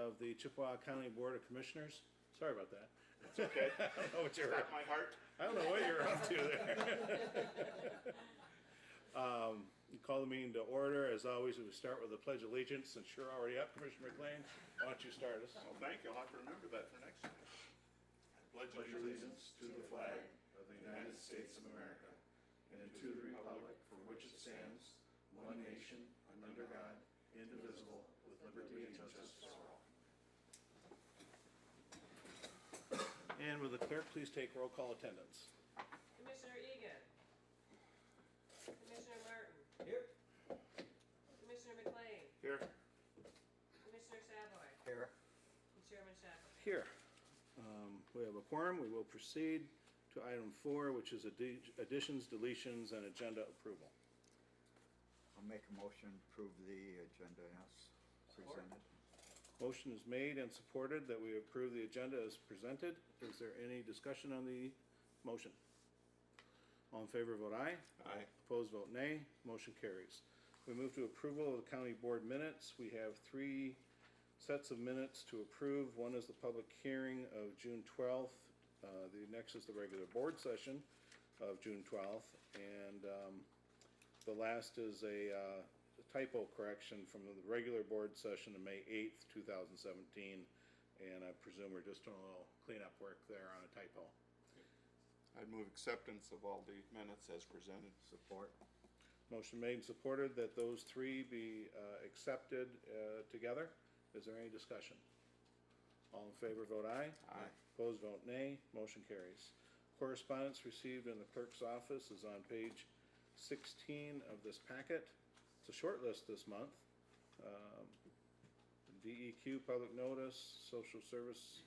of the Chippewa County Board of Commissioners. Sorry about that. It's okay. I don't know what you're. Got my heart. I don't know what you're up to there. You call the meeting to order. As always, we start with the Pledge of Allegiance. Since you're already up, Commissioner McLean, why don't you start us? Well, thank you. I'll have to remember that for next time. I pledge allegiance to the flag of the United States of America and to the republic for which it stands, one nation, under God, indivisible, with liberty and justice for all. And will the clerk please take roll call attendance? Commissioner Egan. Commissioner Martin. Here. Commissioner McLean. Here. Commissioner Savoy. Here. And Chairman Shapley. Here. We have a quorum. We will proceed to item 4, which is additions, deletions, and agenda approval. I'll make a motion to approve the agenda as presented. Motion is made and supported that we approve the agenda as presented. Is there any discussion on the motion? All in favor vote aye. Aye. Opposed vote nay. Motion carries. We move to approval of the county board minutes. We have 3 sets of minutes to approve. One is the public hearing of June 12th. The next is the regular board session of June 12th. And the last is a typo correction from the regular board session of May 8th, 2017. And I presume we're just doing a little cleanup work there on a typo. I'd move acceptance of all the minutes as presented. Support. Motion made and supported that those 3 be accepted together. Is there any discussion? All in favor vote aye. Aye. Opposed vote nay. Motion carries. Correspondence received in the clerk's office is on page 16 of this packet. It's a short list this month. DEQ public notice, social service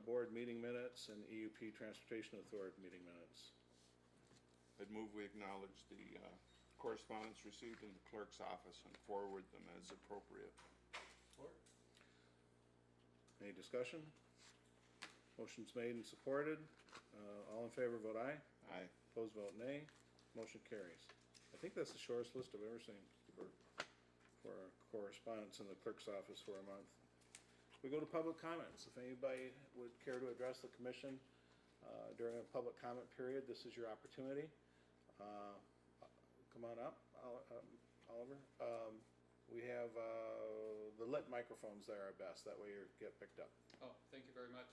board meeting minutes, and EUP Transportation Authority meeting minutes. I'd move we acknowledge the correspondence received in the clerk's office and forward them as appropriate. Any discussion? Motion's made and supported. All in favor vote aye. Aye. Opposed vote nay. Motion carries. I think that's the shortest list I've ever seen for correspondence in the clerk's office for a month. We go to public comments. If anybody would care to address the commission during a public comment period, this is your opportunity. Come on up, Oliver. We have the lit microphones there are best. That way you get picked up. Oh, thank you very much.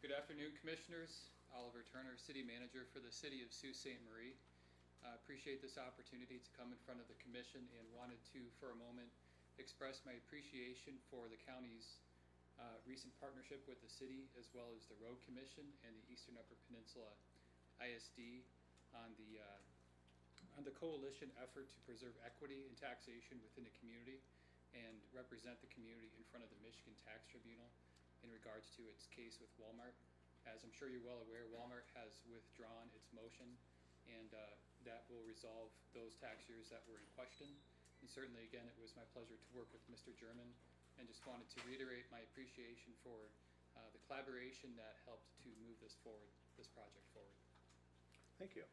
Good afternoon, Commissioners. Oliver Turner, City Manager for the City of Sault Ste. Marie. I appreciate this opportunity to come in front of the Commission and wanted to, for a moment, express my appreciation for the county's recent partnership with the city, as well as the Road Commission and the Eastern Upper Peninsula ISD on the coalition effort to preserve equity and taxation within the community and represent the community in front of the Michigan Tax Tribunal in regards to its case with Walmart. As I'm sure you're well aware, Walmart has withdrawn its motion, and that will resolve those tax years that were in question. And certainly, again, it was my pleasure to work with Mr. German, and just wanted to reiterate my appreciation for the collaboration that helped to move this project forward. Thank you.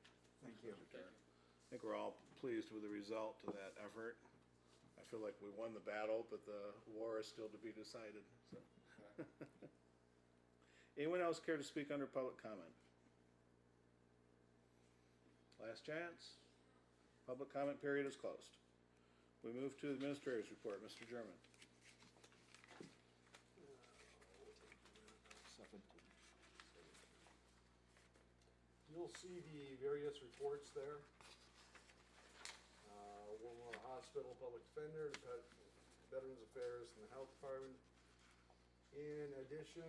Thank you. Thank you. I think we're all pleased with the result of that effort. I feel like we won the battle, but the war is still to be decided. So. Anyone else care to speak under public comment? Last chance. Public comment period is closed. We move to the Administrator's report. Mr. German. 17. You'll see the various reports there. One Hospital, Public Defender, Veterans Affairs, and the Health Department. In addition,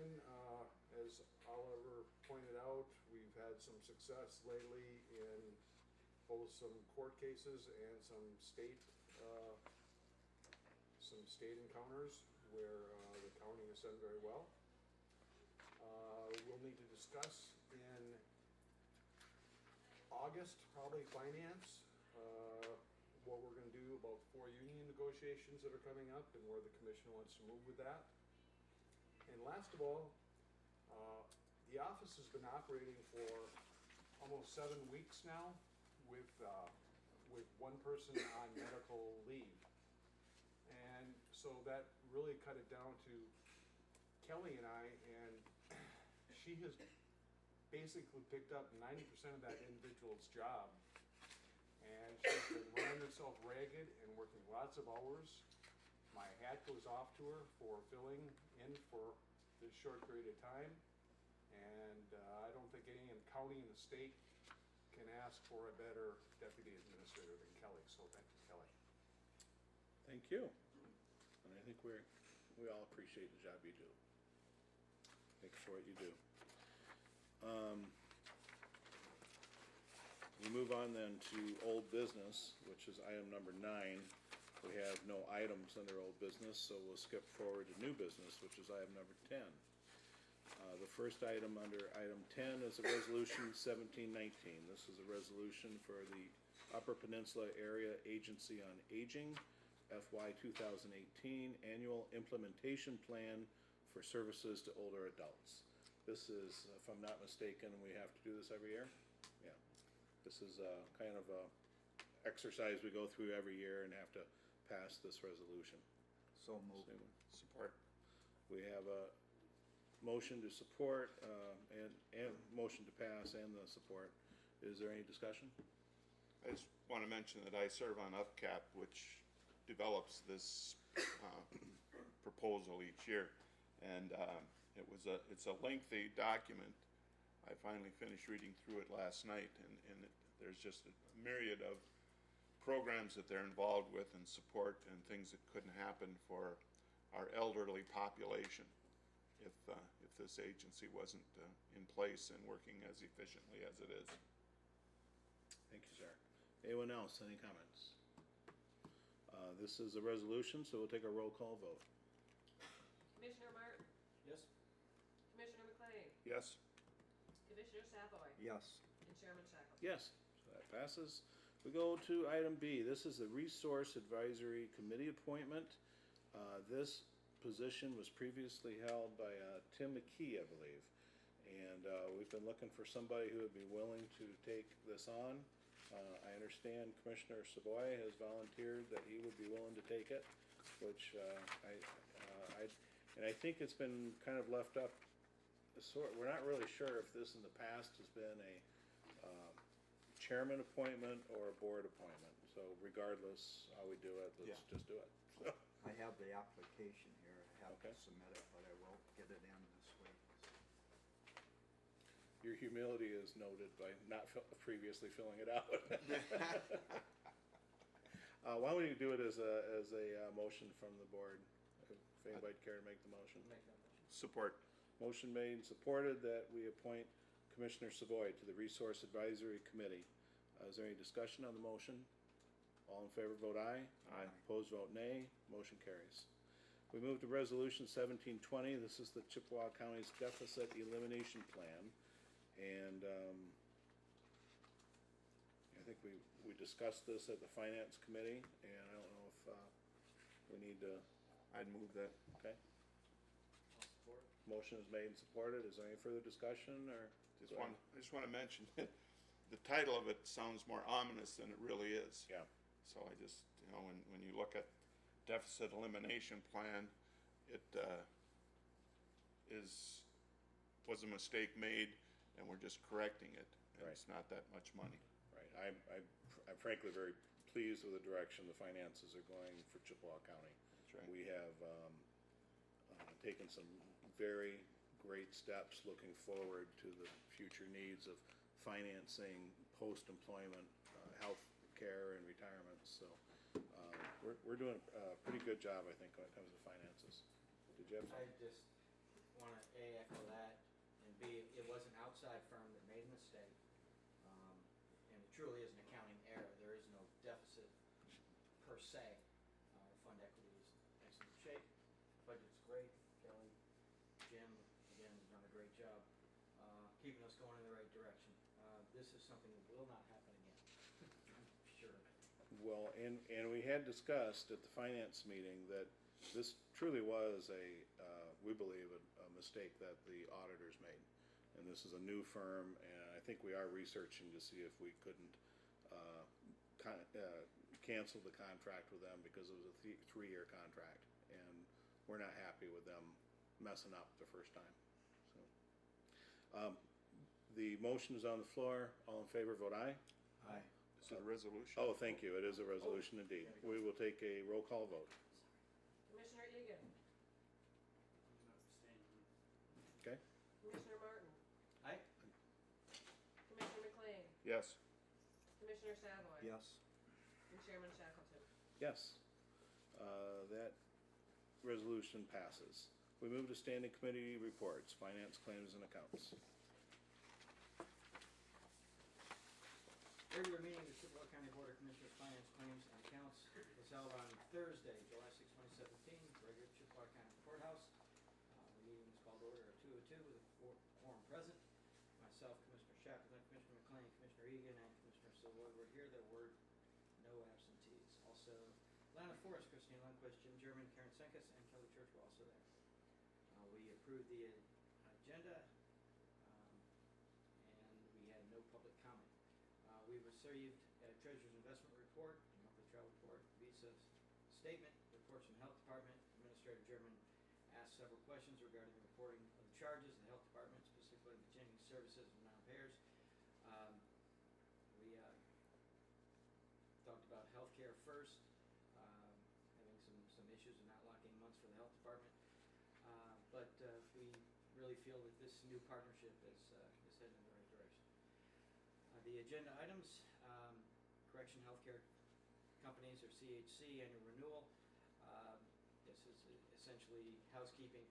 as Oliver pointed out, we've had some success lately in both some court cases and some state encounters where the county has done very well. We'll need to discuss in August, probably finance, what we're going to do about the 4 union negotiations that are coming up and where the commission wants to move with that. And last of all, the office has been operating for almost 7 weeks now with one person on medical leave. And so that really cut it down to Kelly and I, and she has basically picked up 90% of that individual's job. And she's been running herself ragged and working lots of hours. My hat goes off to her for filling in for this short period of time. And I don't think any in the county and the state can ask for a better deputy administrator than Kelly. So thank you, Kelly. Thank you. And I think we all appreciate the job you do. Thanks for what you do. We move on then to old business, which is item number 9. We have no items under old business, so we'll skip forward to new business, which is item number 10. The first item under item 10 is a resolution 1719. This is a resolution for the Upper Peninsula Area Agency on Aging, FY 2018 Annual Implementation Plan for Services to Older Adults. This is, if I'm not mistaken, we have to do this every year? Yeah. This is kind of a exercise we go through every year and have to pass this resolution. So moved. Support. We have a motion to support and motion to pass and the support. Is there any discussion? I just want to mention that I serve on UPCAP, which develops this proposal each year. And it's a lengthy document. I finally finished reading through it last night, and there's just a myriad of programs that they're involved with and support and things that couldn't happen for our elderly population if this agency wasn't in place and working as efficiently as it is. Thank you, sir. Anyone else, any comments? This is a resolution, so we'll take a roll call vote. Commissioner Martin, Yes? Commissioner McLean, Yes? Commissioner Savoy, Yes. and Chairman Shackleton. Yes, so that passes. We go to item B. This is the Resource Advisory Committee appointment. This position was previously held by Tim McKee, I believe. And we've been looking for somebody who would be willing to take this on. I understand Commissioner Savoy has volunteered that he would be willing to take it, which I think it's been kind of left up. We're not really sure if this in the past has been a chairman appointment or a board appointment. So regardless how we do it, let's just do it. So, I have the application here. I have to Okay. submit it, but I will get it in this week. your humility is noted by not previously filling it out. Why don't we do it as a motion from the board? If anybody'd care to make the motion. Support. Motion made and supported that we appoint Commissioner Savoy to the Resource Advisory Committee. Is there any discussion on the motion? All in favor vote aye. Aye. Opposed vote nay. Motion carries. We move to Resolution 1720. This is the Chippewa County's Deficit Elimination Plan. And I think we discussed this at the Finance Committee, and I don't know if we need to, I'd move that. okay? Motion is made and supported. Is there any further discussion, or? I just want to mention, the title of it sounds more ominous than it really is. Yeah. So I just, when you look at deficit elimination plan, it was a mistake made, and we're just correcting it. And Right. it's not that much money. Right. I'm frankly very pleased with the direction the finances are going for Chippewa County. That's right. We have taken some very great steps looking forward to the future needs of financing post-employment health care and retirement. So we're doing a pretty good job, I think, when it comes to finances. Did you have I something? just want to A, echo that, and B, it was an outside firm that made a mistake. And it truly is an accounting error. There is no deficit per se. Our fund equity is in excellent shape. Budget's great. Kelly, Jim, again, has done a great job keeping us going in the right direction. This is something that will not happen again. I'm sure of it. Well, and we had discussed at the finance meeting that this truly was we believe, a mistake that the auditors made. And this is a new firm, and I think we are researching to see if we couldn't cancel the contract with them because it was a 3-year contract. And we're not happy with them messing up the first time, so. The motion is on the floor. All in favor, vote aye. Aye. Is it a resolution? Oh, thank you. It is a resolution indeed. We will take a roll call vote. Commissioner Egan. Okay? Commissioner Martin. Aye. Commissioner McLean. Yes. Commissioner Savoy. Yes. And Chairman Shackleton. Yes. That resolution passes. We move to standing committee reports, finance, claims, and accounts. Regular meeting of the Chippewa County Board of Commissioners Finance Claims and Accounts was held on Thursday, July 6, 2017, regular Chippewa County Courthouse. The meeting was called to order at 2:02 with a quorum present. Myself, Commissioner Shackleton, Commissioner McLean, Commissioner Egan, and Commissioner Savoy were here. There were no absentees. Also, Lana Forrest, Christine Lundquist, Jim German, Karen Senkus, and Kelly Church were also there. We approved the agenda, and we had no public comment. We received a treasurer's investment report, monthly travel report, visa statement, reports from the health department. Administrator German asked several questions regarding the reporting of the charges. The health department, specifically continuing services and non-payers. We talked about healthcare first, having some issues with not locking months for the health department. But we really feel that this new partnership is heading in the right direction. The agenda items, Correction Healthcare Companies, or CHC, annual renewal. This is essentially housekeeping.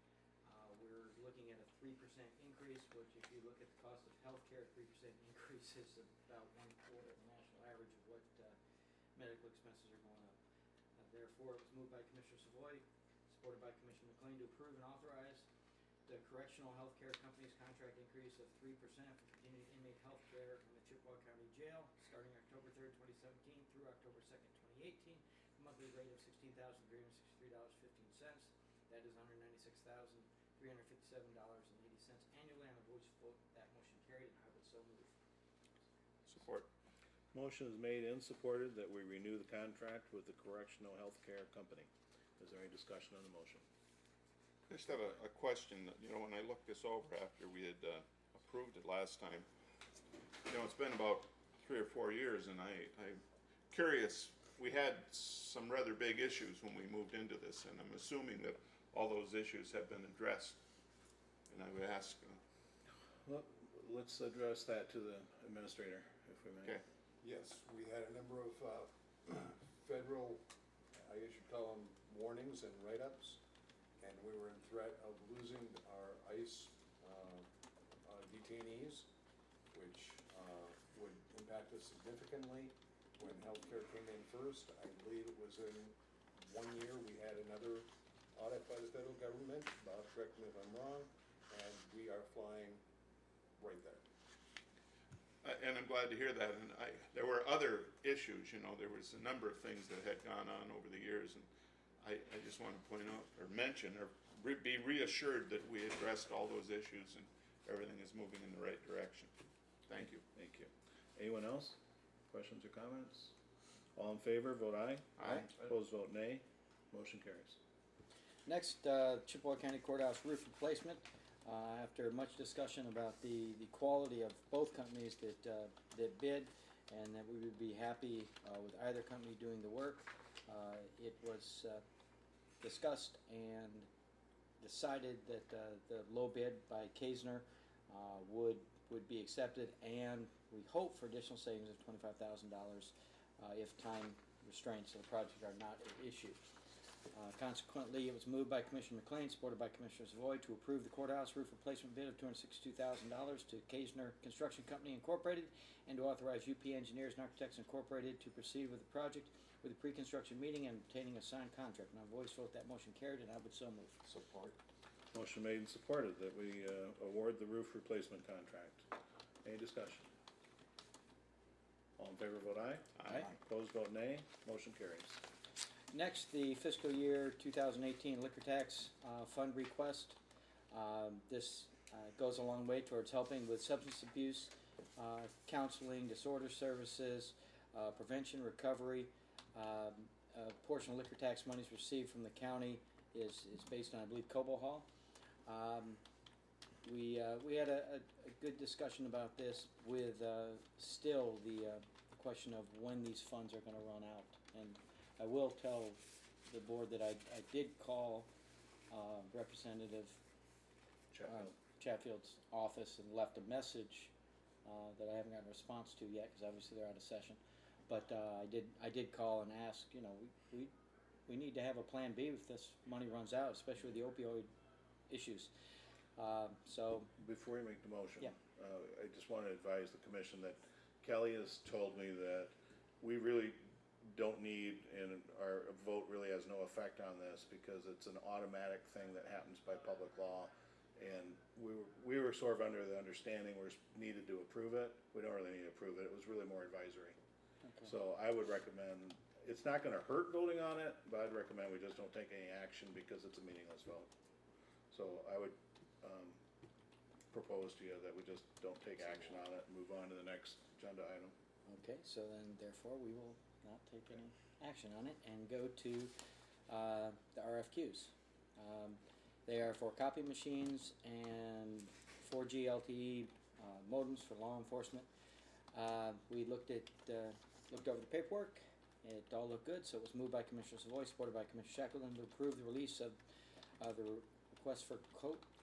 We're looking at a 3% increase, which if you look at the cost of healthcare, 3% increase is about 1/4 of the national average of what medical expenses are going up. Therefore, it was moved by Commissioner Savoy, supported by Commissioner McLean, to approve and authorize the Correctional Healthcare Company's contract increase of 3% for continuing inmate health care in the Chippewa County Jail, starting October 3rd, 2017 through October 2nd, 2018. Monthly rate of $16,363.15. That is $196,357.80 annually on a voice vote. That motion carried, and I would so move. Support. Motion is made and supported that we renew the contract with the Correctional Healthcare Company. Is there any discussion on the motion? I just have a question. When I looked this over after we had approved it last time, it's been about 3 or 4 years, and I'm curious. We had some rather big issues when we moved into this, and I'm assuming that all those issues have been addressed. And I would ask. Well, let's address that to the administrator, if we may. Okay. Yes, we had a number of federal, I guess you'd call them warnings and write-ups, and we were in threat of losing our ICE detainees, which would impact us significantly. When healthcare came in first, I believe it was in 1 year, we had another audit by the federal government. Bob, correct me if I'm wrong, and we are flying right there. And I'm glad to hear that. And there were other issues. There was a number of things that had gone on over the years, and I just want to point out or mention or be reassured that we addressed all those issues and everything is moving in the right direction. Thank you. Thank you. Anyone else? Questions or comments? All in favor, vote aye. Aye. Opposed, vote nay. Motion carries. Next, Chippewa County Courthouse roof replacement. After much discussion about the quality of both companies that bid, and that we would be happy with either company doing the work, it was discussed and decided that the low bid by Kaesner would be accepted, and we hope for additional savings of $25,000 if time restraints of the project are not an issue. Consequently, it was moved by Commissioner McLean, supported by Commissioner Savoy, to approve the courthouse roof replacement bid of $262,000 to Kaesner Construction Company Incorporated, and to authorize UP Engineers and Architects Incorporated to proceed with the project with a pre-construction meeting and obtaining a signed contract. And on voice vote, that motion carried, and I would so move. Support. Motion made and supported that we award the roof replacement contract. Any discussion? All in favor, vote aye. Aye. Opposed, vote nay. Motion carries. Next, the fiscal year 2018 liquor tax fund request. This goes a long way towards helping with substance abuse, counseling, disorder services, prevention, recovery. A portion of liquor tax monies received from the county is based on, I believe, Cobo Hall. We had a good discussion about this with still the question of when these funds are going to run out. And I will tell the board that I did call Representative Chatfield's office and left a message that I haven't gotten a response to yet because obviously they're out of session. But I did call and ask, you know, we need to have a plan B if this money runs out, especially with the opioid issues. So Before you make the motion, Yeah. I just want to advise the commission that Kelly has told me that we really don't need, and our vote really has no effect on this because it's an automatic thing that happens by public law. And we were sort of under the understanding we needed to approve it. We don't really need to approve it. It was really more advisory. Okay. So I would recommend, it's not gonna hurt voting on it, but I'd recommend we just don't take any action because it's a meaningless vote. So I would, propose to you that we just don't take action on it and move on to the next agenda item. Okay, so then therefore we will not take any action on it and go to the RFQs. They are for copy machines and 4G LTE modems for law enforcement. We looked over the paperwork. It all looked good, so it was moved by Commissioner Savoy, supported by Commissioner Shackleton, to approve the release of the request for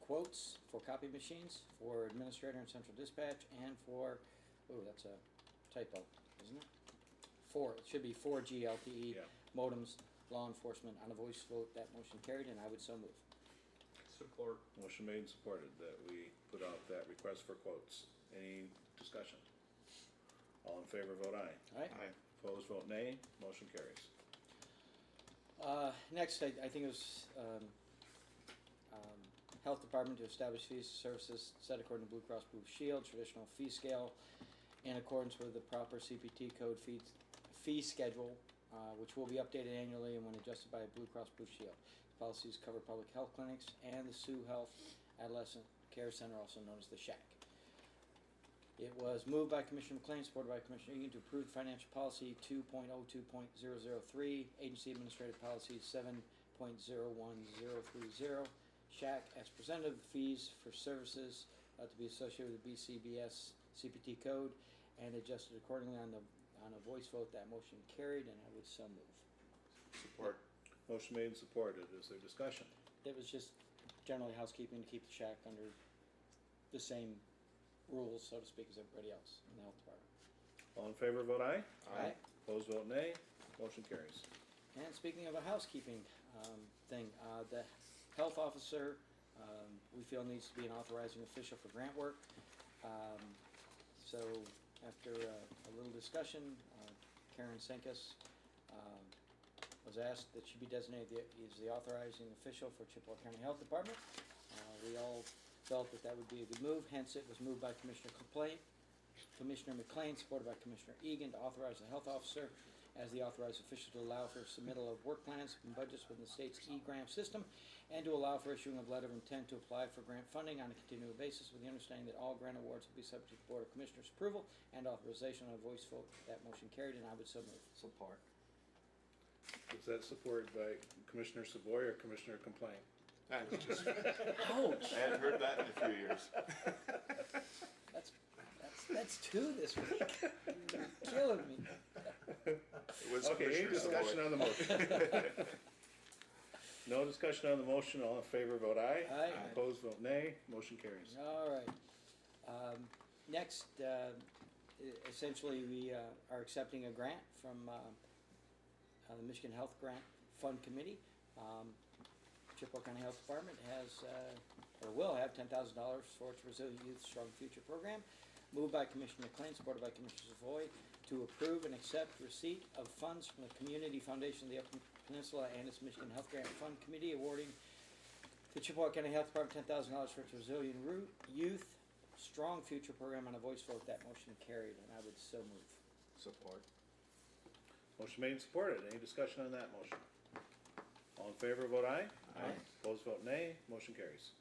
quotes for copy machines for administrator and central dispatch and for, that's a typo, isn't it? It should be 4G LTE Yeah. modems, law enforcement. On a voice vote, that motion carried, and I would so move. Support. Motion made and supported that we put out that request for quotes. Any discussion? All in favor, vote aye. All right? Opposed, vote nay. Motion carries. Next, I think it was Health Department to establish fees for services set according to Blue Cross Blue Shield traditional fee scale in accordance with the proper CPT code fee schedule, which will be updated annually and when adjusted by Blue Cross Blue Shield. Policies cover public health clinics and the Sioux Health Adolescent Care Center, also known as the SHAC. It was moved by Commissioner McLean, supported by Commissioner Egan, to approve financial policy 2.02.003, agency administrative policy 7.01030, SHAC, as presented, the fees for services to be associated with the BCBS CPT code and adjusted accordingly on a voice vote. That motion carried, and I would so move. Support. Motion made and supported. Is there discussion? It was just generally housekeeping to keep the SHAC under the same rules, so to speak, as everybody else in the health department. All in favor, vote aye. Aye. Opposed, vote nay. Motion carries. And speaking of a housekeeping thing, the health officer, we feel needs to be an authorizing official for grant work. So after a little discussion, Karen Senkus was asked that she be designated as the authorizing official for Chippewa County Health Department. We all felt that would be a good move, hence it was moved by Commissioner McLean, supported by Commissioner Egan, to authorize the health officer as the authorized official to allow for submittal of work plans and budgets within the state's e-grant system, and to allow for issuing of letter of intent to apply for grant funding on a continual basis, with the understanding that all grant awards will be subject to the Board of Commissioners' approval and authorization on a voice vote. That motion carried, and I would so move. Support. Is that supported by Commissioner Savoy or Commissioner Complaint? That was just, Ouch! I hadn't heard that in a few years. That's two this week. You're killing me. It was Okay, any Commissioner discussion Savoy. on the motion? No discussion on the motion. All in favor, vote aye. Aye. Opposed, vote nay. Motion carries. All right. Next, essentially, we are accepting a grant from the Michigan Health Grant Fund Committee. Chippewa County Health Department has, or will have, $10,000 for its Resilient Youth Strong Future program. Moved by Commissioner McLean, supported by Commissioner Savoy, to approve and accept receipt of funds from the Community Foundation of the Upper Peninsula and its Michigan Health Grant Fund Committee, awarding the Chippewa County Health Department $10,000 for its Resilient Youth Strong Future program. On a voice vote, that motion carried, and I would so move. Support. Motion made and supported. Any discussion on that motion? All in favor, vote aye. Aye. Opposed, vote nay. Motion carries.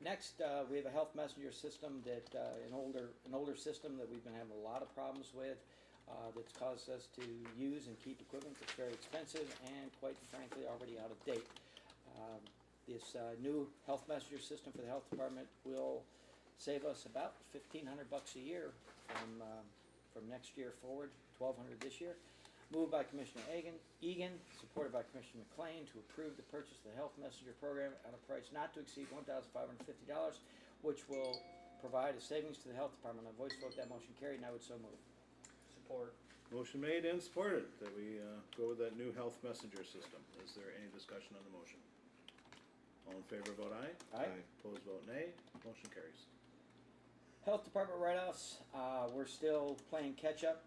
Next, we have a health messenger system that, an older system that we've been having a lot of problems with, that's caused us to use and keep equipment that's very expensive and quite frankly already out of date. This new health messenger system for the health department will save us about $1,500 a year from next year forward, $1,200 this year. Moved by Commissioner Egan, supported by Commissioner McLean, to approve the purchase of the health messenger program at a price not to exceed $1,550, which will provide a savings to the health department. On voice vote, that motion carried, and I would so move. Support. Motion made and supported that we go with that new health messenger system. Is there any discussion on the motion? All in favor, vote aye. Aye. Opposed, vote nay. Motion carries. Health department write-offs, we're still playing catch-up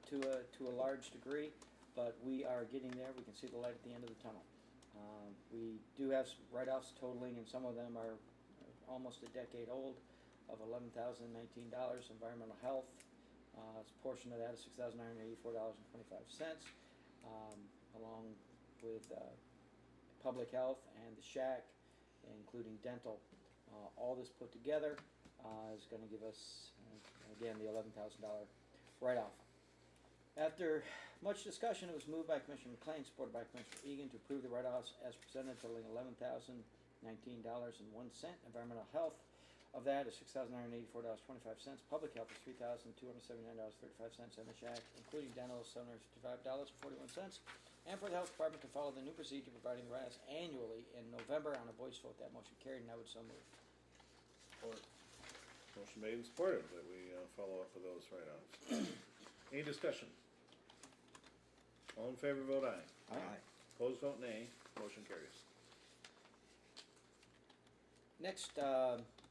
to a large degree, but we are getting there. We can see the light at the end of the tunnel. We do have some write-offs totaling, and some of them are almost a decade old, of $11,019. Environmental health, a portion of that is $6,984.25, along with public health and the shack, including dental. All this put together is going to give us, again, the $11,000 write-off. After much discussion, it was moved by Commissioner McLean, supported by Commissioner Egan, to approve the write-offs as presented, totaling $11,019.01. Environmental health, of that is $6,984.25. Public health is $3,279.35, and the shack, including dental, is $755.41. And for the health department to follow the new procedure, providing write-offs annually in November. On a voice vote, that motion carried, and I would so move. Support. Motion made and supported that we follow up with those write-offs. Any discussion? All in favor, vote aye. Aye. Opposed, vote nay. Motion carries. Next,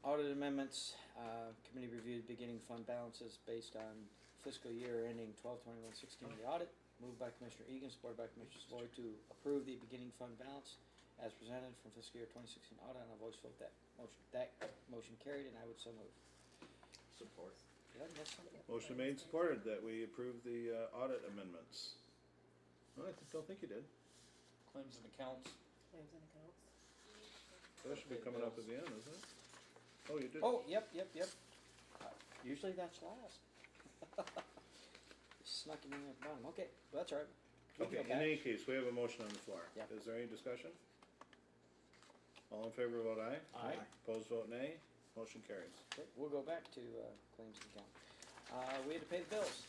audit amendments. Committee reviewed beginning fund balances based on fiscal year ending 12/21/16 the audit. Moved by Commissioner Egan, supported by Commissioner Sloy, to approve the beginning fund balance as presented from fiscal year 2016 audit. On a voice vote, that motion carried, and I would so move. Support. Did I miss something? Motion made and supported that we approve the audit amendments. No, I don't think you did. Claims and accounts. Claims and accounts. That should be coming up at the end, isn't it? Oh, you did. Oh, yep. Usually that's last. Snuck it in at the bottom. Okay, well, that's all right. We can Okay, go in back. any case, we have a motion on the floor. Yep. Is there any discussion? All in favor, vote aye. Aye. Opposed, vote nay. Motion carries. Okay, we'll go back to claims and account. We had to pay the bills.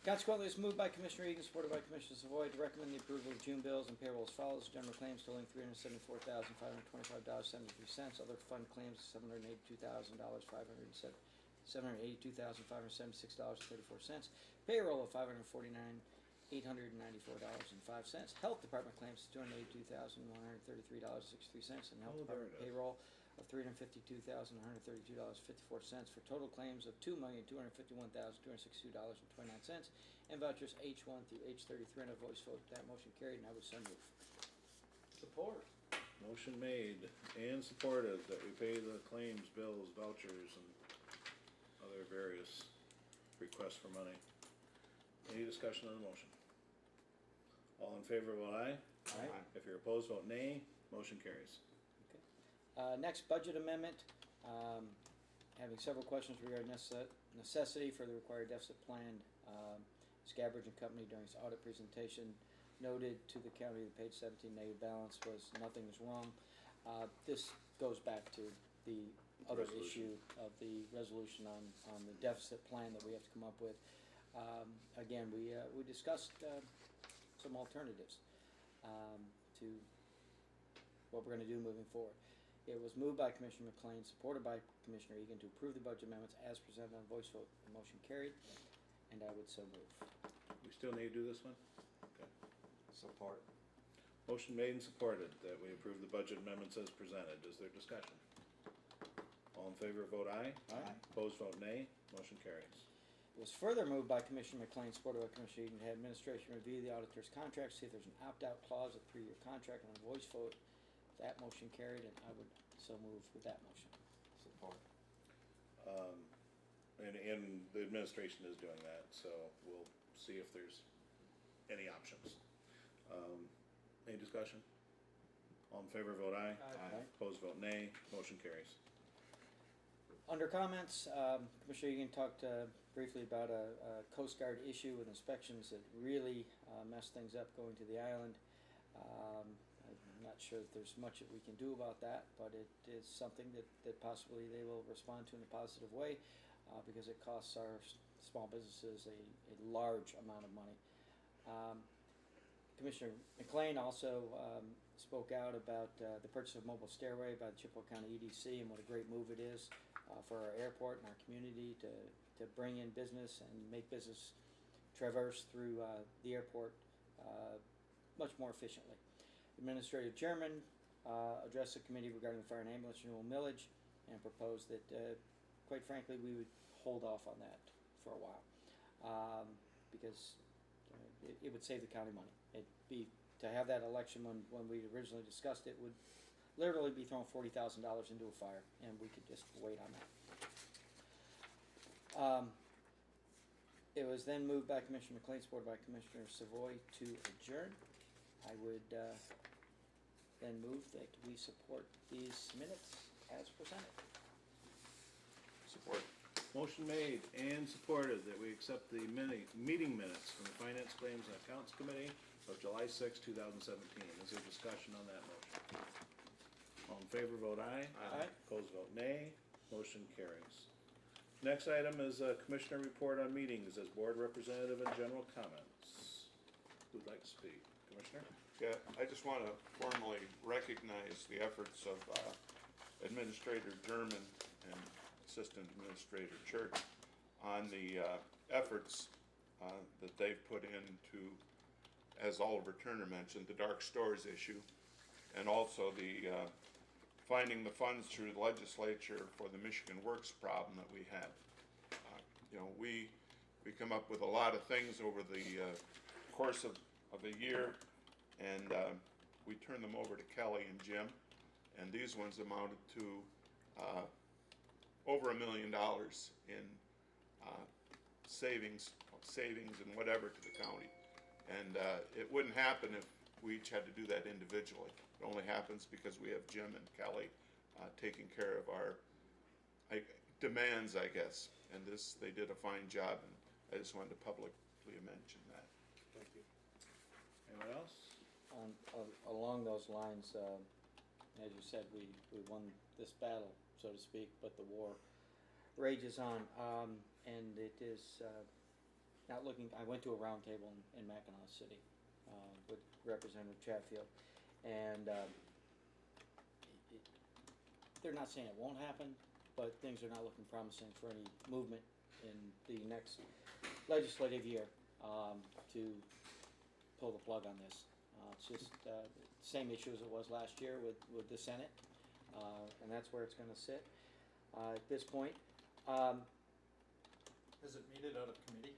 Consequently, it's moved by Commissioner Egan, supported by Commissioner Savoy, to recommend the approval of June bills and payroll as follows. General claims totaling $374,525.73. Other fund claims $782,576.34. Payroll of $549,894.05. Health department claims $282,133.63, and health Oh, there department it is. payroll of $352,132.54, for total claims of $2,251,262.29, and vouchers H1 through H33. And a voice vote, that motion carried, and I would so move. Support. Motion made and supported that we pay the claims, bills, vouchers, and other various requests for money. Any discussion on the motion? All in favor, vote aye. Aye. If you're opposed, vote nay. Motion carries. Next, budget amendment. Having several questions regarding necessity for the required deficit plan. Scabbard and Company, during its audit presentation, noted to the county the page 17 negative balance was nothing was wrong. This goes back to the other Resolution. issue of the resolution on the deficit plan that we have to come up with. Again, we discussed some alternatives to what we're going to do moving forward. It was moved by Commissioner McLean, supported by Commissioner Egan, to approve the budget amendments as presented on voice vote. The motion carried, and I would so move. We still need to do this one? Okay. Support. Motion made and supported that we approve the budget amendments as presented. Is there discussion? All in favor, vote aye. Aye. Opposed, vote nay. Motion carries. It was further moved by Commissioner McLean, supported by Commissioner Egan, to have administration review the auditor's contract, see if there's an opt-out clause, a 3-year contract, and a voice vote. That motion carried, and I would so move with that motion. Support. And the administration is doing that, so we'll see if there's any options. Any discussion? All in favor, vote aye. Aye. Opposed, vote nay. Motion carries. Under comments, Commissioner Egan talked briefly about a Coast Guard issue with inspections that really messed things up going to the island. I'm not sure that there's much that we can do about that, but it is something that possibly they will respond to in a positive way, because it costs our small businesses a large amount of money. Commissioner McLean also spoke out about the purchase of mobile stairway by the Chippewa County EDC and what a great move it is for our airport and our community to bring in business and make business traverse through the airport much more efficiently. Administrative Chairman addressed the committee regarding the fire and ambulance renewal millage and proposed that, quite frankly, we would hold off on that for a while because it would save the county money. It'd be to have that election when we originally discussed it would literally be throwing $40,000 into a fire, and we could just wait on that. It was then moved by Commissioner McLean, supported by Commissioner Savoy to adjourn. I would then move that we support these minutes as presented. Support. Motion made and supported that we accept the meeting minutes from the Finance, Claims, and Accounts Committee of July 6, 2017. Is there discussion on that motion? All in favor, vote aye. Aye. Opposed, vote nay. Motion carries. Next item is a Commissioner report on meetings as board representative and general comments. Who'd like to speak? Commissioner? Yeah, I just want to formally recognize the efforts of Administrator German and Assistant Administrator Church on the efforts that they've put into, as Oliver Turner mentioned, the dark stores issue, and also the finding the funds through the legislature for the Michigan Works problem that we have. We come up with a lot of things over the course of a year, and we turn them over to Kelly and Jim, and these ones amounted to over $1 million in savings and whatever to the county. And it wouldn't happen if we each had to do that individually. It only happens because we have Jim and Kelly taking care of our demands, I guess. And they did a fine job, and I just wanted to publicly mention that. Thank you. Anyone else? Along those lines, as you said, we won this battle, so to speak, but the war rages on, and it is not looking. I went to a roundtable in Mackinac City with Representative Chatfield, and they're not saying it won't happen, but things are not looking promising for any movement in the next legislative year to pull the plug on this. It's just the same issue as it was last year with the Senate, and that's where it's going to sit at this point. Has it made it out of committee?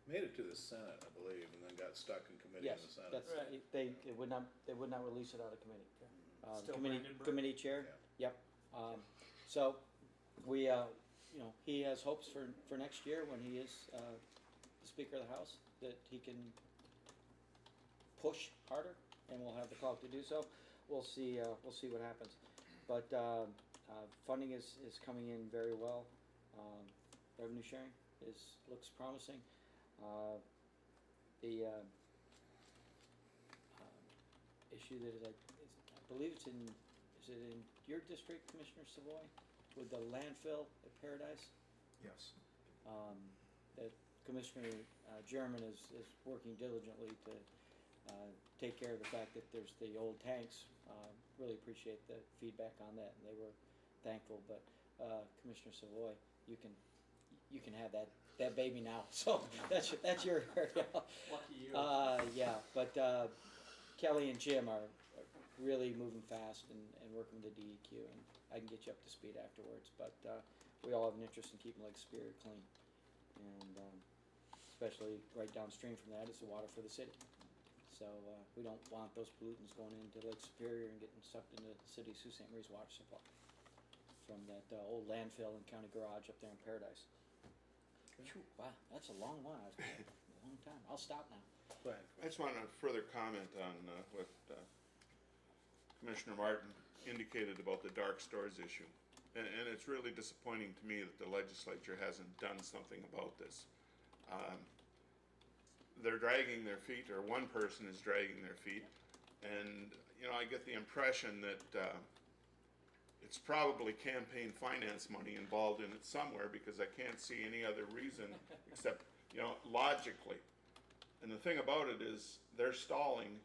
Made it to the Senate, I believe, and then got stuck in committee in Yes, the Senate. that's they would not release it out of committee. Still Committee Brandon Burke? committee chair. Yep. So we he has hopes for next year when he is the Speaker of the House that he can push harder, and we'll have the clout to do so. We'll see what happens, but funding is coming in very well. Revenue sharing looks promising. The issue that I believe is it in your district, Commissioner Savoy, with the landfill at Paradise? Yes. That Commissioner German is working diligently to take care of the fact that there's the old tanks. Really appreciate the feedback on that, and they were thankful. But Commissioner Savoy, you can have that baby now. So that's your area. Lucky you. Yeah, but Kelly and Jim are really moving fast and working with the DEQ, and I can get you up to speed afterwards. But we all have an interest in keeping Lake Superior clean, and especially right downstream from that is the water for the city. So we don't want those pollutants going into Lake Superior and getting sucked into the city of Sault Ste. Marie's water supply from that old landfill and county garage up there in Paradise. Phew, wow, that's a long one. A long time. I'll stop now. Go ahead. I just want to further comment on what Commissioner Martin indicated about the dark stores issue. And it's really disappointing to me that the legislature hasn't done something about this. They're dragging their feet, or one person is dragging their feet. And, you know, I get the impression that, it's probably campaign finance money involved in it somewhere, because I can't see any other reason except, you know, logically. And the thing about it is, they're stalling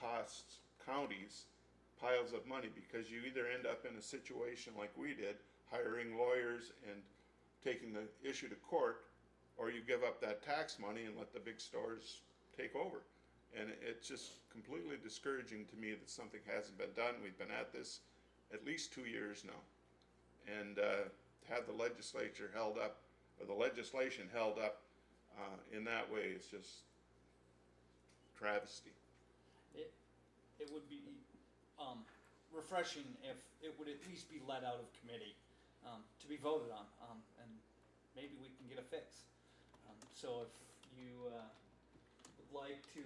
costs counties piles of money, because you either end up in a situation like we did, hiring lawyers and taking the issue to court, or you give up that tax money and let the big stores take over. And it's just completely discouraging to me that something hasn't been done. We've been at this at least 2 years now. And to have the legislature held up, or the legislation held up in that way is just travesty. It would be refreshing if it would at least be let out of committee to be voted on, and maybe we can get a fix. So if you would like to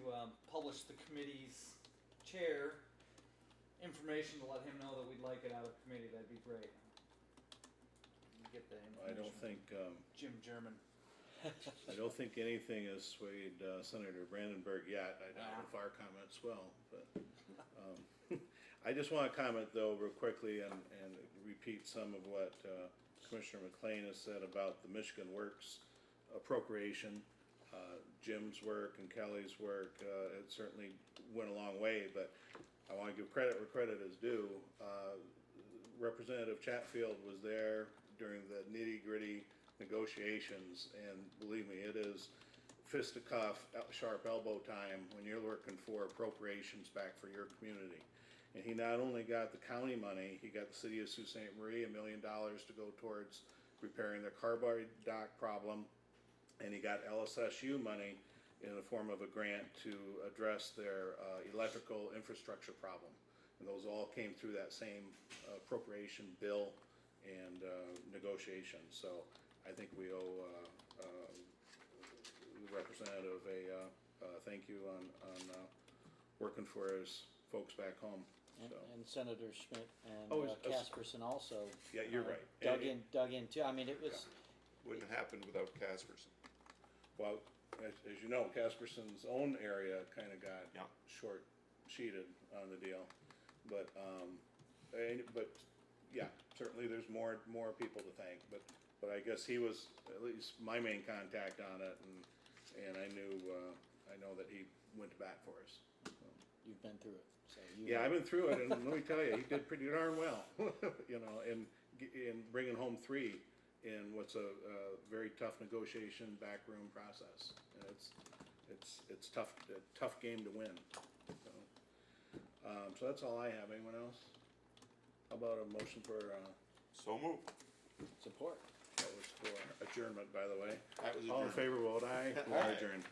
publish the committee's chair information to let him know that we'd like it out of committee, that'd be great. Get the information. I don't think, Jim German. I don't think anything has swayed Senator Brandenburg yet. I doubt if our comments will, but I just want to comment though real quickly and repeat some of what Commissioner McLean has said about the Michigan Works appropriation. Jim's work and Kelly's work, it certainly went a long way, but I want to give credit where credit is due. Representative Chatfield was there during the nitty-gritty negotiations, and believe me, it is fisticuff, sharp elbow time when you're looking for appropriations back for your community. And he not only got the county money, he got the city of Sault Ste. Marie $1 million to go towards repairing their carbide dock problem, and he got LSSU money in the form of a grant to address their electrical infrastructure problem. And those all came through that same appropriation bill and negotiation. So I think we owe the representative a thank you on working for his folks back home. So. And Senator Schmidt and Casperson also. Yeah, you're right. Dug in too. I mean, it was. Wouldn't happen without Casperson. Well, as you know, Casperson's own area kind of got short-sheeted on the deal, but yeah, certainly there's more people to thank. But I guess he was at least my main contact on it, and I know that he went to bat for us. So. You've been through it. So I've been through it, and let me tell you, he did pretty darn well. You know, in bringing home 3 in what's a very tough negotiation backroom process, and it's tough, a tough game to win. So that's all I have. Anyone else? How about a motion for So moved. support? that was for adjournment, by the way. That was All in adjourned. favor, vote aye. We are adjourned.